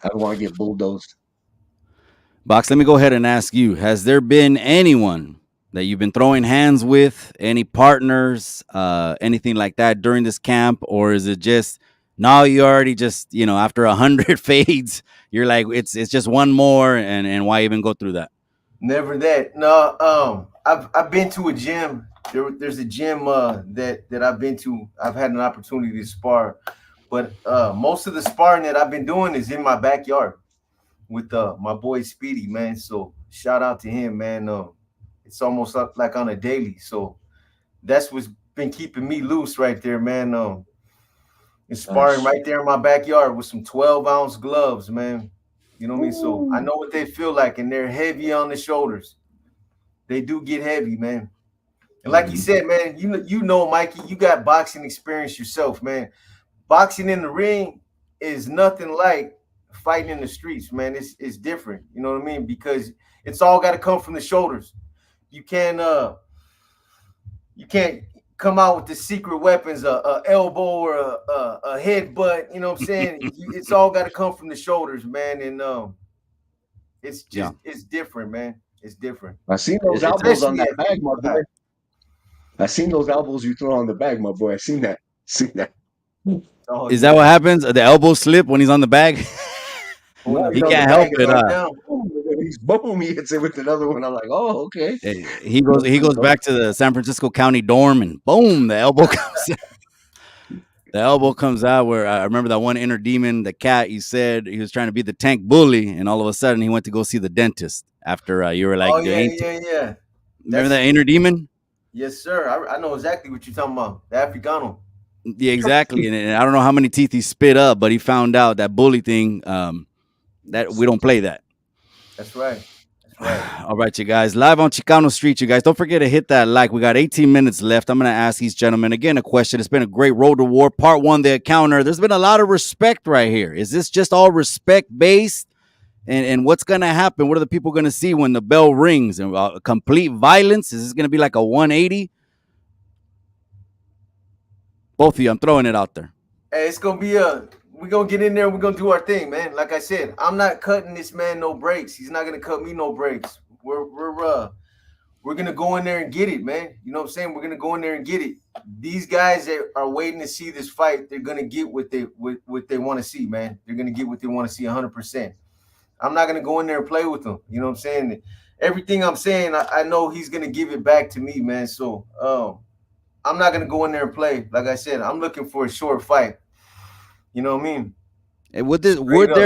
don't want to get bulldozed. Box, let me go ahead and ask you: has there been anyone that you've been throwing hands with, any partners, anything like that during this camp, or is it just now you already just after 100 fades, you're like it's just one more, and why even go through that? Never that. No, I've been to a gym. There's a gym that I've been to. I've had an opportunity to spar, but most of the sparring that I've been doing is in my backyard with my boy Speedy, man. So shout out to him, man. It's almost like on a daily. So that's what's been keeping me loose right there, man. And sparring Nice. right there in my backyard with some 12-ounce gloves, man. You know what I mean? So I Ooh. know what they feel like, and they're heavy on the shoulders. They do get heavy, man. And like you Hmm. said, man, you know, Mikey, you got boxing experience yourself, man. Boxing in the ring is nothing like fighting in the streets, man. It's different. You know what I mean? Because it's all got to come from the shoulders. You can't you can't come out with the secret weapons, a elbow or a headbutt. You know what I'm saying? It's all got to come from the shoulders, man. And it's Yeah. just it's different, man. It's different, I seen those It's elbows on especially that at bag, my boy. 55. I seen those elbows you throw on the bag, my boy. I seen that. Seen that. Oh Is that what yeah. happens? The elbow slip when he's on the bag? When No, the he's He on when the the can't bag help bag and is it. then on down. boom, and then he's boom. He hits it with another one. I'm like, oh, okay. He goes That's he pretty goes dope. back to the San Francisco County dorm, and boom, the elbow comes. The elbow comes out. Where I remember that one inner demon, the cat. He said he was trying to be the tank bully, and all of a sudden he went to go see the dentist after you were Oh like, "There yeah, ain't." yeah, yeah. Remember That's that inner demon? yes, sir. I know exactly what you're talking about. The Africano. Yeah, exactly. And I don't know how many teeth he spit up, but he found out that bully thing. That we don't play that. That's right. That's right. All right, you guys. Live on Chicano Street, you guys. Don't forget to hit that like. We got 18 minutes left. I'm going to ask these gentlemen again a question. It's been a great road to war. Part one, the encounter. There's been a lot of respect right here. Is this just all respect based? And what's going to happen? What are the people going to see when the bell rings? And complete violence? Is this going to be like a 180? Both of you, I'm throwing it out there. Hey, it's gonna be a. We're gonna get in there. We're gonna do our thing, man. Like I said, I'm not cutting this man no breaks. He's not gonna cut me no breaks. We're gonna go in there and get it, man. You know what I'm saying? We're gonna go in there and get it. These guys that are waiting to see this fight, they're gonna get what they want to see, man. They're gonna get what they want to see 100%. I'm not gonna go in there and play with them. You know what I'm saying? Everything I'm saying, I know he's gonna give it back to me, man. So I'm not gonna go in there and play. Like I said, I'm looking for a short fight. You know what I mean? And would this Straight up.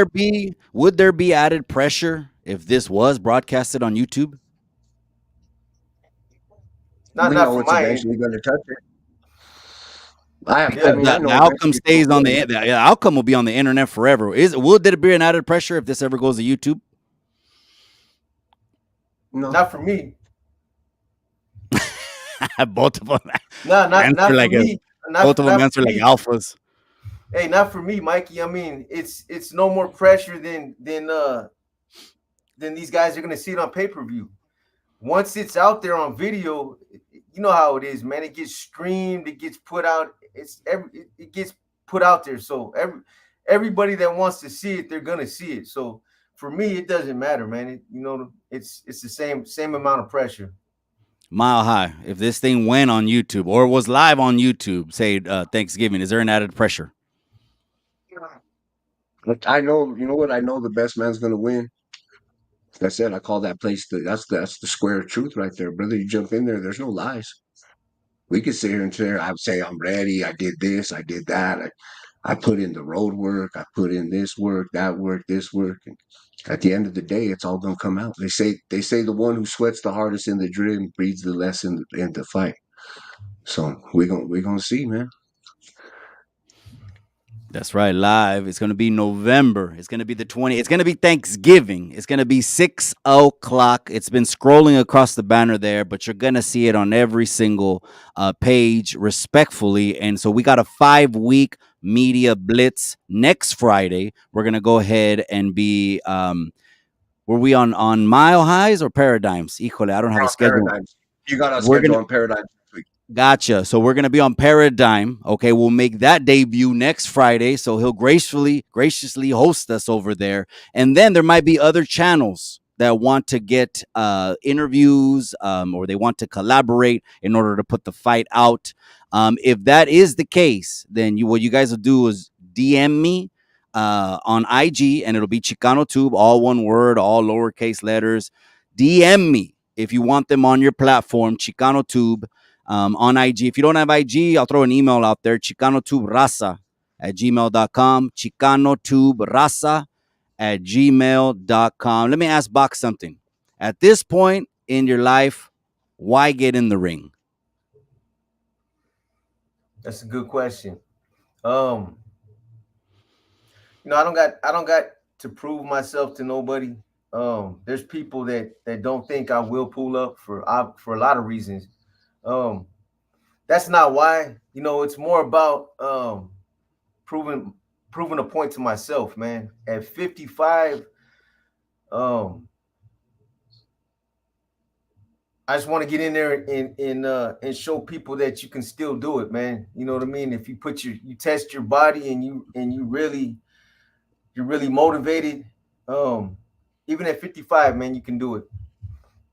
would there be added pressure if this was broadcasted on YouTube? We not know from it's my end. eventually going to touch it. I because Yeah. mean, I the know outcome eventually it's stays on going to. the outcome will be on the internet forever. Will there be an added pressure if this ever goes to YouTube? No, Not for me. Both of them No, answer not for like a me. both of them Not for answer like me. alphas. Hey, not for me, Mikey. I mean, it's no more pressure than these guys are gonna see it on pay per view. Once it's out there on video, you know how it is, man. It gets streamed, it gets put out. It gets put out there. So everybody that wants to see it, they're gonna see it. So for me, it doesn't matter, man. It's the same amount of pressure. Mile High. If this thing went on YouTube or was live on YouTube, say Thanksgiving, is there an added pressure? but I know. You know what? I know the best man's going to win. Like I said, I call that place that's the square truth right there, brother. You jump in there, there's no lies. We could sit here and say, I would say I'm ready. I did this. I did that. I put in the road work. I put in this work, that work, this work. And at the end of the day, it's all gonna come out. They say the one who sweats the hardest in the gym breathes the less in the fight. So we gonna see, man. That's right, live. It's going to be November. It's going to be the 20th. It's going to be Thanksgiving. It's going to be 6 o'clock. It's been scrolling across the banner there, but you're going to see it on every single page respectfully. And so we got a 5 week media blitz next Friday. We're going to go ahead and be, were we on Mile Highs or Paradigms? Híjole, I don't have We're a on schedule. paradigms. You got our We're going schedule to, on paradigms this week. Gotcha. So we're gonna be on Paradigm. Okay, we'll make that debut next Friday. So he'll graciously host us over there, and then there might be other channels that want to get interviews, or they want to collaborate in order to put the fight out. If that is the case, then what you guys will do is DM me on IG, and it'll be Chicano Tube, all one word, all lowercase letters. DM me if you want them on your platform, Chicano Tube, on IG. If you don't have IG, I'll throw an email out there, chicanotuberasa at gmail.com, chicanotuberasa at gmail.com. Let me ask Bach something. At this point in your life, why get in the ring? That's a good question. Um, I don't got to prove myself to nobody. There's people that don't think I will pull up for a lot of reasons. Um, that's not why. It's more about proving proving a point to myself, man. At 55, um, I just want to get in there and show people that you can still do it, man. You know what I mean? If you test your body and you're really motivated, um, even at 55, man, you can do it.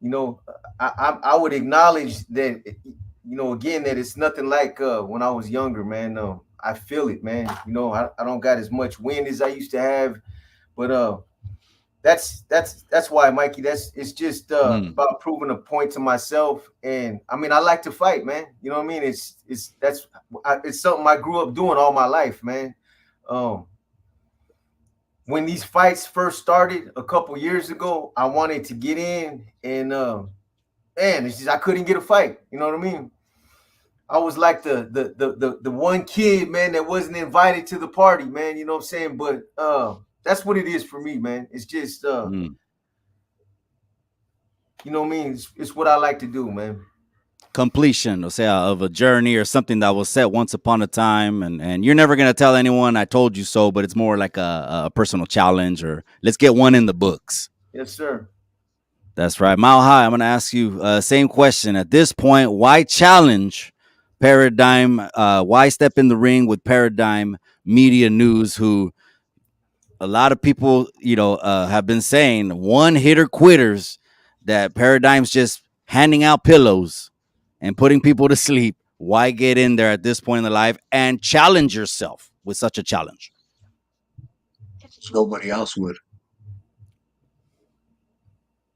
You know, I would acknowledge that, again, that it's nothing like when I was younger, man. I feel it, man. I don't got as much wind as I used to have, but that's why, Mikey. It's just Mm, about proving a point to myself, and I mean, I like to fight, man. You know what I mean? It's something I grew up doing all my life, man. Um, when these fights first started a couple years ago, I wanted to get in, and man, it's just I couldn't get a fight. You know what I mean? I was like the one kid, man, that wasn't invited to the party, man. You know what I'm saying? But that's what it is for me, man. It's just mm. you know what I mean? It's what I like to do, man. Completion, or say, of a journey or something that was set once upon a time, and you're never gonna tell anyone I told you so, but it's more like a personal challenge, or let's get one in the books. Yes, sir. That's right. Mile High, I'm going to ask you same question. At this point, why challenge Paradigm? Why step in the ring with Paradigm Media News, who a lot of people, have been saying one hitter quitters, that Paradigm's just handing out pillows and putting people to sleep. Why get in there at this point in the life and challenge yourself with such a challenge? Nobody else would.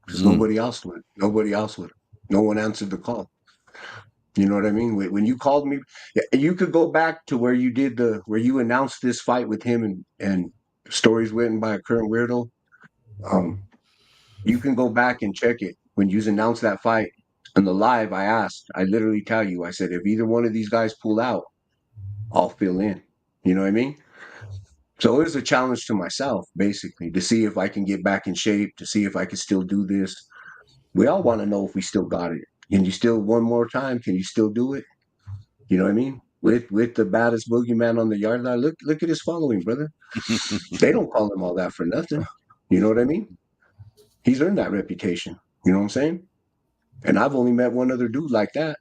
Because Mm, nobody else would. Nobody else would. No one answered the call. You know what I mean? When you called me, yeah, you could go back to where you announced this fight with him and stories written by a current weirdo. Um, you can go back and check it when you announced that fight. In the live, I asked, I literally tell you, I said, if either one of these guys pull out, I'll fill in. You know what I mean? So it was a challenge to myself, basically, to see if I can get back in shape, to see if I can still do this. We all want to know if we still got it. Can you still one more time? Can you still do it? You know what I mean? With the baddest boogeyman on the yard line. Look at his following, brother. They don't call him all that for nothing. You know what I mean? He's earned that reputation. You know what I'm saying? And I've only met one other dude like that.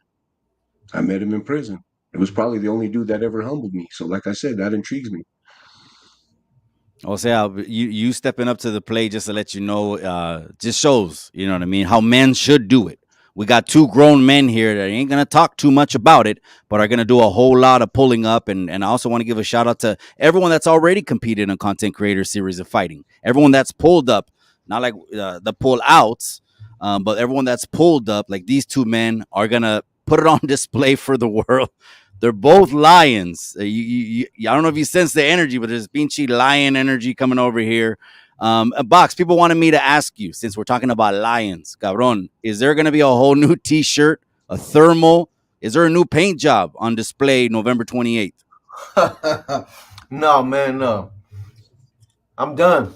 I met him in prison. It was probably the only dude that ever humbled me. So, like I said, that intrigues me. I'll say you stepping up to the plate just to let you know, just shows, you know what I mean, how men should do it. We got two grown men here that ain't gonna talk too much about it, but are gonna do a whole lot of pulling up. And I also want to give a shout out to everyone that's already competed in Content Creator Series of Fighting. Everyone that's pulled up, not like the pull outs, but everyone that's pulled up. Like these two men are gonna put it on display for the world. They're both lions. I don't know if you sense the energy, but there's Pinchy lion energy coming over here. A box. People wanted me to ask you, since we're talking about lions, cabron, is there going to be a whole new T-shirt, a thermal? Is there a new paint job on display November 28th? No, man, no. I'm done.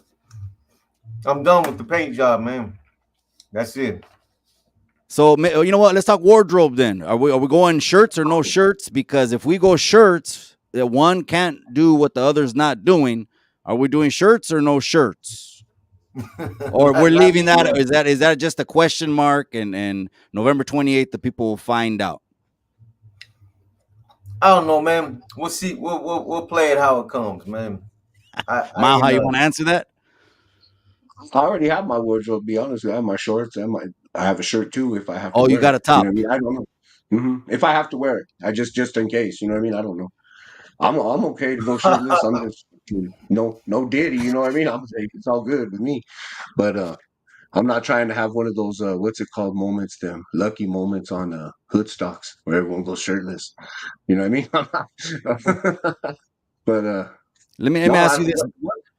I'm done with the paint job, man. That's it. So you know what? Let's talk wardrobe then. Are we going shirts or no shirts? Because if we go shirts, one can't do what the other's not doing. Are we doing shirts or no shirts? Or we're Not leaving me, that? man. Is that just a question mark? And November 28th, the people will find out. I don't know, man. We'll see. We'll play it how it comes, man. I Mile, ain't how you want to answer that? I already have my wardrobe. To be honest, I have my shorts and I have a shirt too if I have to Oh, you wear got it. a You know what top. I mean? I don't know. If I have to wear it, I just in case. You know what I mean? I don't know. I'm okay to go shirtless. I'm just no Diddy. You know what I mean? I'm saying it's all good with me. But I'm not trying to have one of those what's it called moments, them lucky moments on hood stocks where everyone goes shirtless. You know what I mean? But Let me no, ask you this.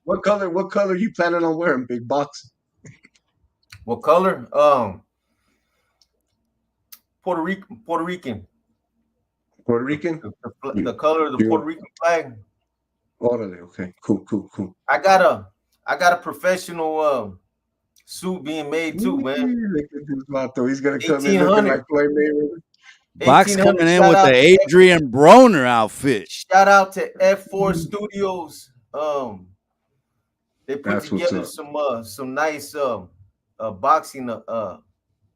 what color you planning on wearing, big box? What color? Puerto Rican. Puerto The, Rican? the color of the You Puerto Rican flag. orderly, okay, cool. I got a I got a professional suit being made too, Ooh, man. look at this vato. He's gonna come in Eighteen looking like hundred. Floyd Mayweather. Box 1800. coming in with the Adrian Broner outfit. Shout out to F4 Studios. They put That's what's together up. some nice boxing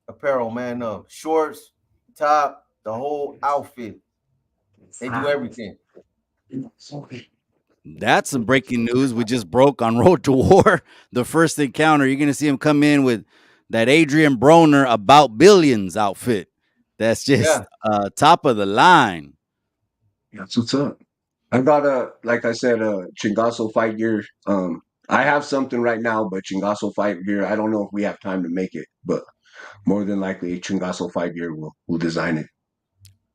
apparel, man. Shorts, top, the whole outfit. They do everything. That's some breaking news. We just broke on Road to War. The first encounter, you're going to see him come in with that Adrian Broner about billions outfit. That's just Yeah. top of the line. That's what's up. I got like I said, Chingazo fight gear. I have something right now, but Chingazo fight gear. I don't know if we have time to make it, but more than likely, Chingazo fight gear will design it.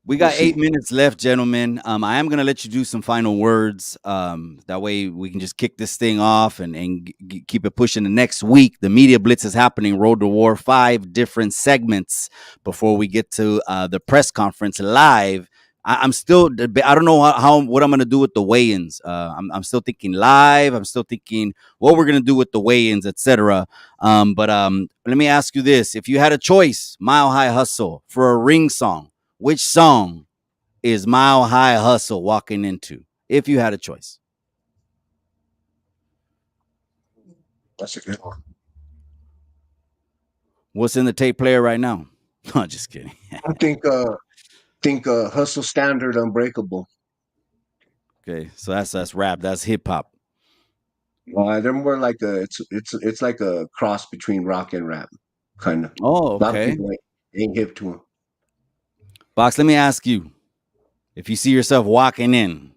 We We'll got see. 8 minutes left, gentlemen. I am going to let you do some final words. That way we can just kick this thing off and keep it pushing. The next week, the Media Blitz is happening. Road to War, 5 different segments before we get to the press conference live. I'm still, I don't know what I'm going to do with the weigh-ins. I'm still thinking live. I'm still thinking what we're going to do with the weigh-ins, etc. But let me ask you this. If you had a choice, Mile High Hustle for a ring song, which song is Mile High Hustle walking into if you had a choice? That's a good one. What's in the tape player right now? No, just kidding. I think Hustle Standard Unbreakable. Okay, so that's rap. That's hip hop. They're more like it's like a cross between rock and rap, kind of. Oh, A lot of okay. people ain't hip to them. Box, let me ask you. If you see yourself walking in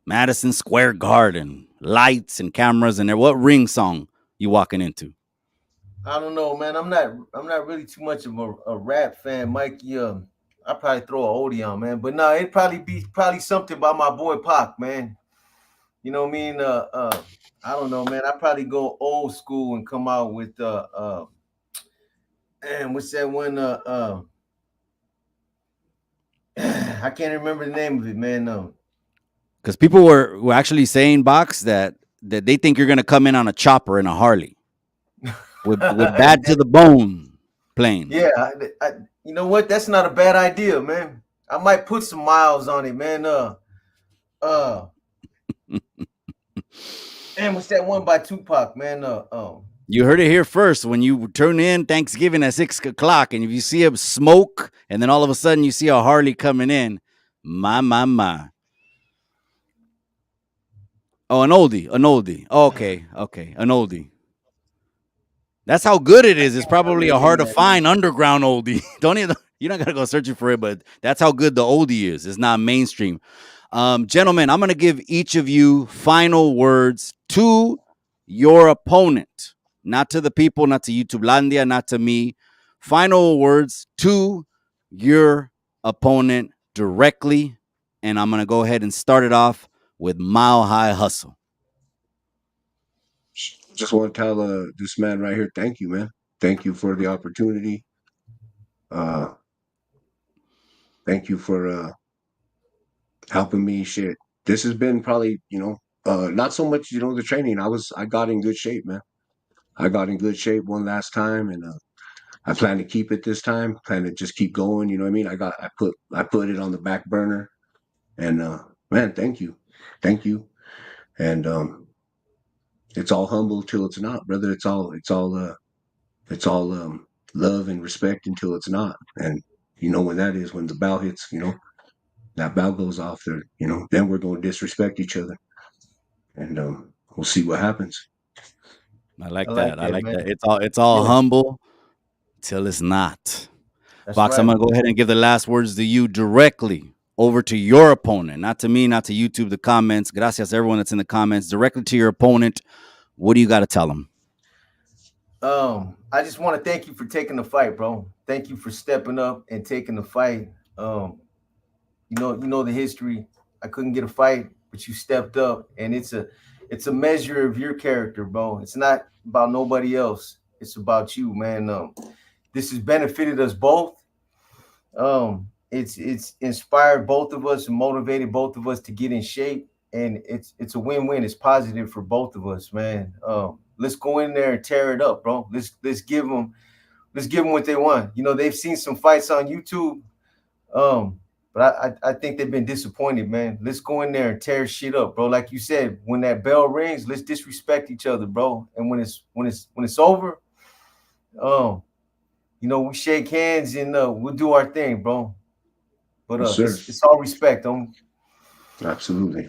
Madison Square Garden, lights and cameras and there, what ring song you walking into? I don't know, man. I'm not really too much of a rap fan, Mikey. I probably throw a oldie on, man. But no, it'd probably be something by my boy Pac, man. You know what I mean? I don't know, man. I probably go old school and come out with and what's that one? I can't remember the name of it, man. Because people were actually saying, Box, that they think you're gonna come in on a chopper in a Harley with bad to the bone playing. Yeah, you know what? That's not a bad idea, man. I might put some miles on it, man. Uh, and what's that one by Tupac, man? You heard it here first. When you turn in Thanksgiving at 6 o'clock, and if you see a smoke, and then all of a sudden you see a Harley coming in, my. Oh, an oldie. Okay, okay, an oldie. That's how good it is. It's probably a Name hard to that, man. find underground oldie. Don't even you're not gonna go searching for it, but that's how good the oldie is. It's not mainstream. Gentlemen, I'm gonna give each of you final words to your opponent, not to the people, not to YouTube Landia, not to me. Final words to your opponent directly, and I'm gonna go ahead and start it off with Mile High Hustle. Just want to tell this man right here, thank you, man. Thank you for the opportunity. Uh, thank you for helping me. Shit, this has been probably not so much the training. I got in good shape, man. I got in good shape one last time, and I plan to keep it this time. Plan to just keep going. You know what I mean? I put it on the back burner, and man, thank you, and it's all humble till it's not, brother. It's all love and respect until it's not, and you know when that is when the bow hits. That bow goes off there. Then we're going to disrespect each other, and we'll see what happens. I I like like that. I that, like man. that. It's all Yeah, humble till it's not. that's Box, right, I'm gonna man. go ahead and give the last words to you directly over to your opponent, not to me, not to YouTube, the comments. Gracias, everyone that's in the comments, directly to your opponent. What do you got to tell them? I just want to thank you for taking the fight, bro. Thank you for stepping up and taking the fight. You know the history. I couldn't get a fight, but you stepped up, and it's a measure of your character, bro. It's not about nobody else. It's about you, man. This has benefited us both. It's inspired both of us and motivated both of us to get in shape, and it's a win-win. It's positive for both of us, man. Let's go in there and tear it up, bro. Let's give them what they want. They've seen some fights on YouTube, but I think they've been disappointed, man. Let's go in there and tear shit up, bro. Like you said, when that bell rings, let's disrespect each other, bro. And when it's over, um, we shake hands and we'll do our thing, bro. But Yes, sir. it's all respect. Absolutely.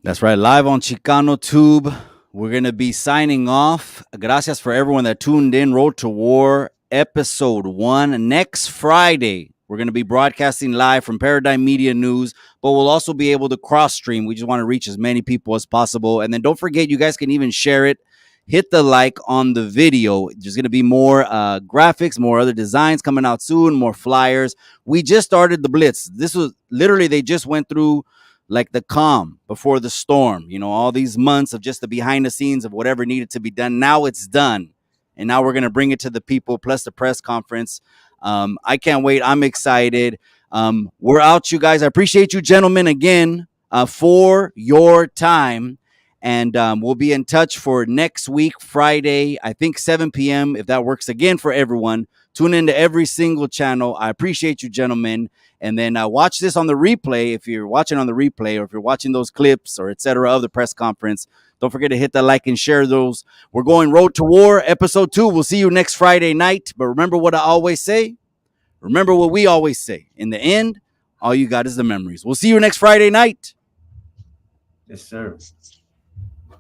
That's right. Live on Chicano Tube. We're going to be signing off. Gracias for everyone that tuned in. Road to War, episode 1. Next Friday, we're going to be broadcasting live from Paradigm Media News, but we'll also be able to cross stream. We just want to reach as many people as possible. And then don't forget, you guys can even share it. Hit the like on the video. There's going to be more graphics, more other designs coming out soon, more flyers. We just started the Blitz. This was literally, they just went through like the calm before the storm, all these months of just the behind the scenes of whatever needed to be done. Now it's done. And now we're going to bring it to the people, plus the press conference. I can't wait. I'm excited. We're out, you guys. I appreciate you, gentlemen, again for your time. And we'll be in touch for next week, Friday, I think 7 p.m., if that works again for everyone. Tune into every single channel. I appreciate you, gentlemen. And then watch this on the replay. If you're watching on the replay or if you're watching those clips or etc. of the press conference, don't forget to hit that like and share those. We're going Road to War, episode 2. We'll see you next Friday night. But remember what I always say. Remember what we always say. In the end, all you got is the memories. We'll see you next Friday night. Yes, sir.